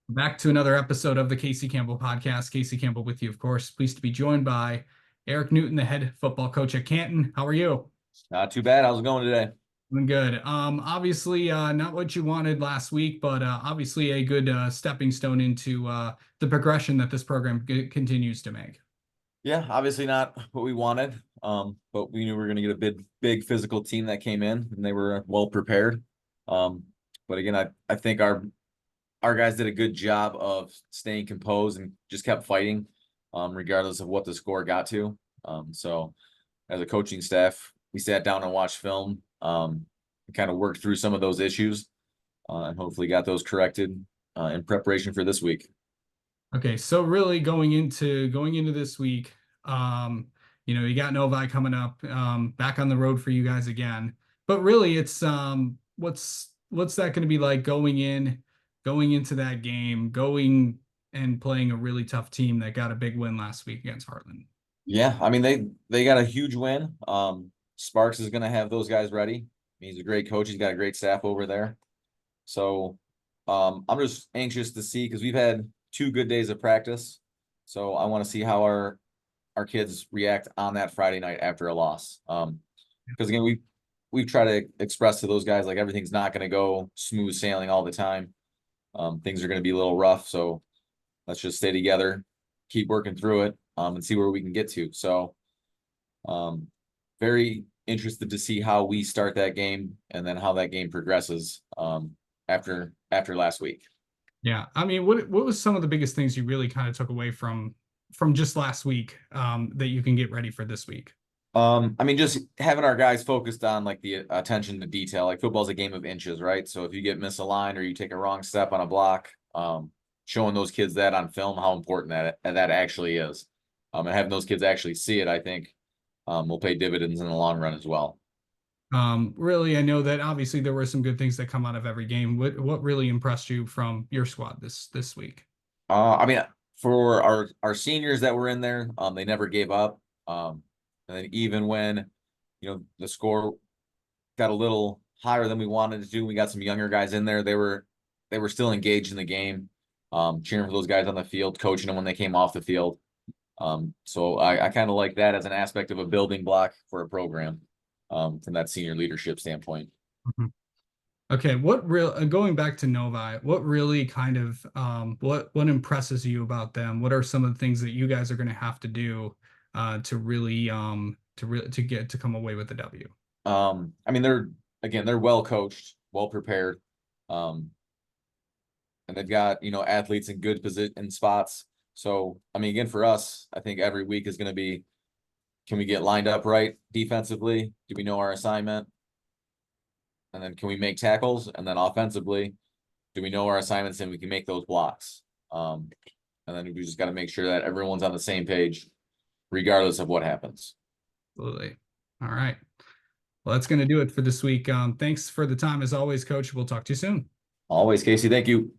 Back to another episode of the Casey Campbell podcast. Casey Campbell with you, of course. Pleased to be joined by Eric Newton, the head football coach at Canton. How are you? Not too bad. How's it going today? Doing good. Obviously, not what you wanted last week, but obviously a good stepping stone into the progression that this program continues to make. Yeah, obviously not what we wanted. But we knew we were going to get a big physical team that came in, and they were well prepared. Um, but again, I think our guys did a good job of staying composed and just kept fighting, regardless of what the score got to. So as a coaching staff, we sat down and watched film, and kind of worked through some of those issues, and hopefully got those corrected in preparation for this week. Okay, so really going into this week, you got Novi coming up, back on the road for you guys again. But really, it's what's that going to be like going into that game, going and playing a really tough team that got a big win last week against Heartland. Yeah, I mean they got a huge win. Sparks is going to have those guys ready. He's a great coach. He's got a great staff over there. So I'm just anxious to see because we've had 2 good days of practice. So I want to see how our kids react on that Friday night after a loss. Because again, we've tried to express to those guys like everything's not going to go smooth sailing all the time. Things are going to be a little rough. So let's just stay together, keep working through it, and see where we can get to. So very interested to see how we start that game and then how that game progresses after last week. Yeah, I mean, what was some of the biggest things you really kind of took away from just last week, that you can get ready for this week? I mean, just having our guys focused on like the attention to detail. Like football's a game of inches, right? So if you get misaligned or you take a wrong step on a block, showing those kids that on film how important that actually is, and having those kids actually see it, I think, will pay dividends in the long run as well. Really, I know that obviously there were some good things that come out of every game. What really impressed you from your squad this week? I mean, for our seniors that were in there, they never gave up. And then even when, the score got a little higher than we wanted to do, we got some younger guys in there. They were still engaged in the game, cheering for those guys on the field, coaching them when they came off the field. So I kind of like that as an aspect of a building block for a program, from that senior leadership standpoint. Mhm. Okay, going back to Novi, what really kind of what impresses you about them? What are some of the things that you guys are going to have to do to get to come away with the W? I mean, they're well coached, well prepared, um, and they've got athletes in good position spots. So I mean, again, for us, I think every week is going to be, can we get lined up right defensively? Do we know our assignment? And then can we make tackles? And then offensively, do we know our assignments and we can make those blocks? And then we just got to make sure that everyone's on the same page, regardless of what happens. Absolutely. All right. Well, that's going to do it for this week. Thanks for the time as always, Coach. We'll talk to you soon. Always, Casey. Thank you.